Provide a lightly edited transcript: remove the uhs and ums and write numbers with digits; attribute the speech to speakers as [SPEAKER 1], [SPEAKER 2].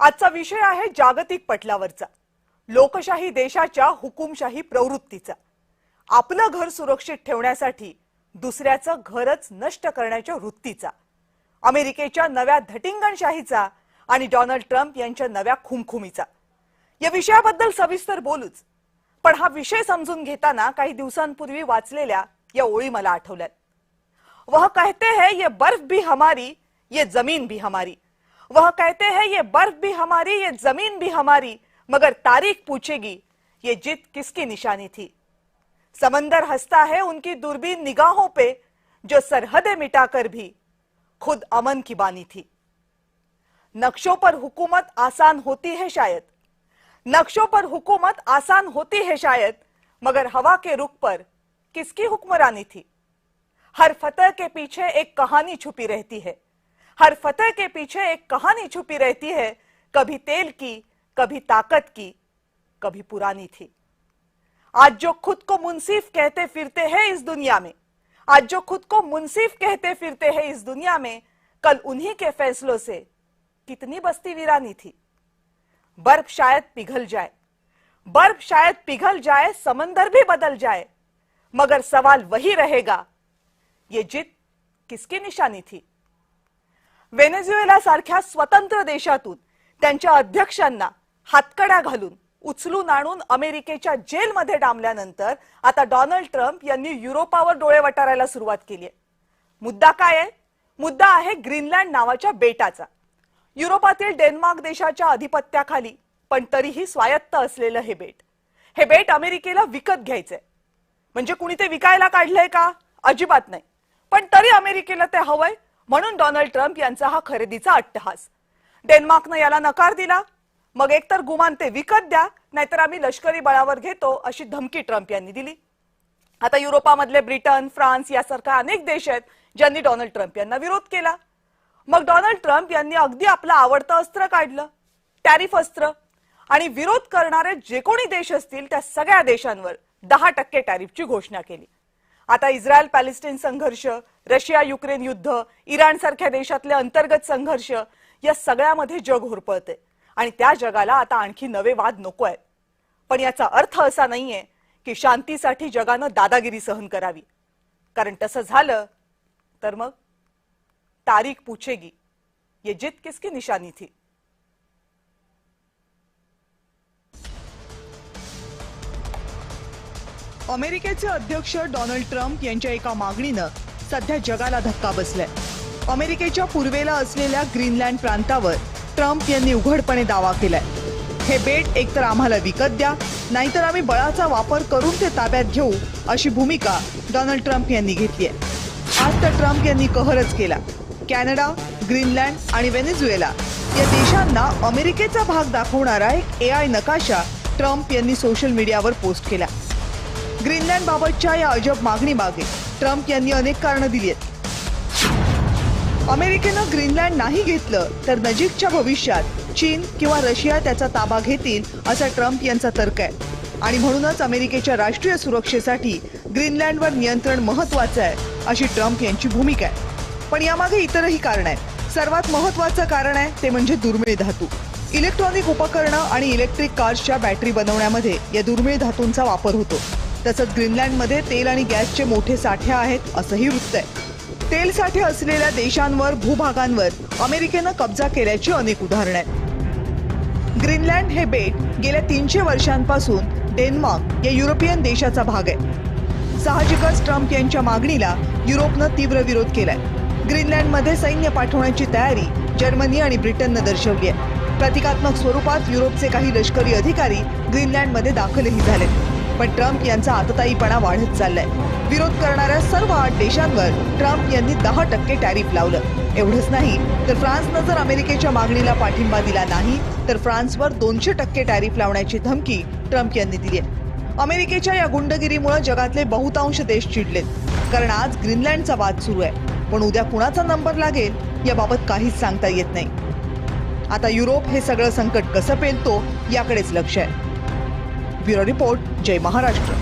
[SPEAKER 1] आजचा विषय आहे जागतिक पटलावरचा, लोकशाही देशाच्या हुकुमशाही प्रवृत्तीचा। आपलं घर सुरक्षित ठेवण्यासाठी दुसऱ्याचं घरच नष्ट करण्याच्या वृत्तीचा, अमेरिकेच्या नव्या धटिंगणशाहीचा आणि डोनाल्ड ट्रम्प यांच्या नव्या खुमखुमीचा। या विषयाबद्दल सविस्तर बोलूच, पण हा विषय समजून घेताना काही दिवसांपूर्वी वाचलेल्या या ओळी मला आठवल्यात। वह कहते हैं ये बर्फ भी हमारी, ये जमीन भी हमारी। वह कहते हैं ये बर्फ भी हमारी, ये जमीन भी हमारी, मगर तारीख पूछेगी ये जीत किसकी निशानी थी। समंदर हंसता है उनकी दूरबीन निगाहों पे, जो सरहदें मिटाकर भी खुद अमन की बानी थी। नक्शों पर हुकूमत आसान होती है शायद, नक्शों पर हुकूमत आसान होती है शायद, मगर हवा के रुख पर किसकी हुक्मरानी थी। हर फतह के पीछे एक कहानी छुपी रहती है, हर फतह के पीछे एक कहानी छुपी रहती है, कभी तेल की, कभी ताकत की, कभी पुरानी थी। आज जो खुद को मुंसिफ कहते फिरते हैं इस दुनिया में, आज जो खुद को मुंसिफ कहते फिरते हैं इस दुनिया में, कल उन्हीं के फैसलों से कितनी बस्ती वीरानी थी। बर्फ शायद पिघल जाए, बर्फ शायद पिघल जाए, समंदर भी बदल जाए, मगर सवाल वही रहेगा, ये जीत किसकी निशानी थी। व्हेनेझुएला सारख्या स्वतंत्र देशातून त्यांच्या अध्यक्षांना हातकड्या घालून उचलून आणून अमेरिकेच्या जेलमध्ये डांबल्यानंतर आता डोनाल्ड ट्रम्प यांनी युरोपावर डोळे वटारायला सुरुवात केली आहे। मुद्दा काय आहे? मुद्दा आहे ग्रीनलँड नावाच्या बेटाचा। युरोपातील डेन्मार्क देशाच्या अधिपत्याखाली पण तरीही स्वायत्त असलेलं हे बेट अमेरिकेला विकत घ्यायचंय। म्हणजे कुणी ते विकायला काढलंय का? अजिबात नाही, पण तरी अमेरिकेला ते हवंय, म्हणून डोनाल्ड ट्रम्प यांचा हा खरेदीचा अट्टहास। डेन्मार्कनं याला नकार दिला, मग एकतर गुमान ते विकत द्या, नाहीतर आम्ही लष्करी बळावर घेतो अशी धमकी ट्रम्प यांनी दिली। आता युरोपामधले ब्रिटन, फ्रान्स यासारख्या अनेक देश आहेत ज्यांनी डोनाल्ड ट्रम्प यांना विरोध केला। मग डोनाल्ड ट्रम्प यांनी अगदी आपलं आवडतं अस्त्र काढलं, टॅरिफ अस्त्र, आणि विरोध करणारे जे कोणी देश असतील त्या सगळ्या देशांवर 10% टॅरिफची घोषणा केली। आता इस्रायल पॅलेस्टाईन संघर्ष, रशिया युक्रेन युद्ध, इराण सारख्या देशातले अंतर्गत संघर्ष, या सगळ्यामध्ये जग होरपळते आणि त्या जगाला आता आणखी नवे वाद नको आहेत। पण याचा अर्थ असा नाहीये की शांतीसाठी जगानं दादागिरी सहन करावी, कारण तसं झालं तर मग तारीख पूछेगी ये जीत किसकी निशानी थी। अमेरिकेचे अध्यक्ष डोनाल्ड ट्रम्प यांच्या एका मागणीनं सध्या जगाला धक्का बसलाय। अमेरिकेच्या पूर्वेला असलेल्या ग्रीनलँड प्रांतावर ट्रम्प यांनी उघडपणे दावा केलाय। हे बेट एकतर आम्हाला विकत द्या, नाहीतर आम्ही बळाचा वापर करून ते ताब्यात घेऊ, अशी भूमिका डोनाल्ड ट्रम्प यांनी घेतली आहे। आज तर ट्रम्प यांनी कहरच केला। कॅनडा, ग्रीनलँड आणि व्हेनेझुएला या देशांना अमेरिकेचा भाग दाखवणारा एक AI नकाशा ट्रम्प यांनी सोशल मीडियावर पोस्ट केला। ग्रीनलँड बाबतच्या या अजब मागणीमागे ट्रम्प यांनी अनेक कारणं दिली आहेत। अमेरिकेनं ग्रीनलँड नाही घेतलं तर नजीकच्या भविष्यात चीन किंवा रशिया त्याचा ताबा घेतील, असा ट्रम्प यांचा तर्क आहे आणि म्हणूनच अमेरिकेच्या राष्ट्रीय सुरक्षेसाठी ग्रीनलँडवर नियंत्रण महत्त्वाचं आहे, अशी ट्रम्प यांची भूमिका आहे। पण यामागे इतरही कारण आहेत। सर्वात महत्त्वाचं कारण आहे ते म्हणजे दुर्मिळ धातू। इलेक्ट्रॉनिक उपकरणं आणि इलेक्ट्रिक कार्सच्या बॅटरी बनवण्यामध्ये या दुर्मिळ धातूंचा वापर होतो। तसंच ग्रीनलँडमध्ये तेल आणि गॅसचे मोठे साठे आहेत, असंही वृत्त आहे। तेल साठे असलेल्या देशांवर, भूभागांवर अमेरिकेनं कब्जा केल्याची अनेक उदाहरणं आहेत। ग्रीनलँड हे बेट गेल्या 300 वर्षांपासून डेन्मार्क या युरोपियन देशाचा भाग आहे। साहजिकच ट्रम्प यांच्या मागणीला युरोपनं तीव्र विरोध केलाय। ग्रीनलँडमध्ये सैन्य पाठवण्याची तयारी जर्मनी आणि ब्रिटननं दर्शवली आहे। प्रतिकात्मक स्वरूपात युरोपचे काही लष्करी अधिकारी ग्रीनलँडमध्ये दाखलही झाले, पण ट्रम्प यांचा आतताईपणा वाढत चाललाय। विरोध करणाऱ्या सर्व 8 देशांवर ट्रम्प यांनी 10% टॅरिफ लावलं। एवढंच नाही तर फ्रान्सनं जर अमेरिकेच्या मागणीला पाठिंबा दिला नाही तर फ्रान्सवर 200% टॅरिफ लावण्याची धमकी ट्रम्प यांनी दिली आहे। अमेरिकेच्या या गुंडगिरीमुळे जगातले बहुतांश देश चिडलेत, कारण आज ग्रीनलँडचा वाद सुरू आहे, पण उद्या कुणाचा नंबर लागेल याबाबत काहीच सांगता येत नाही। आता युरोप हे सगळं संकट कसं पेलतो याकडेच लक्ष आहे। ब्युरो रिपोर्ट, जय महाराष्ट्र।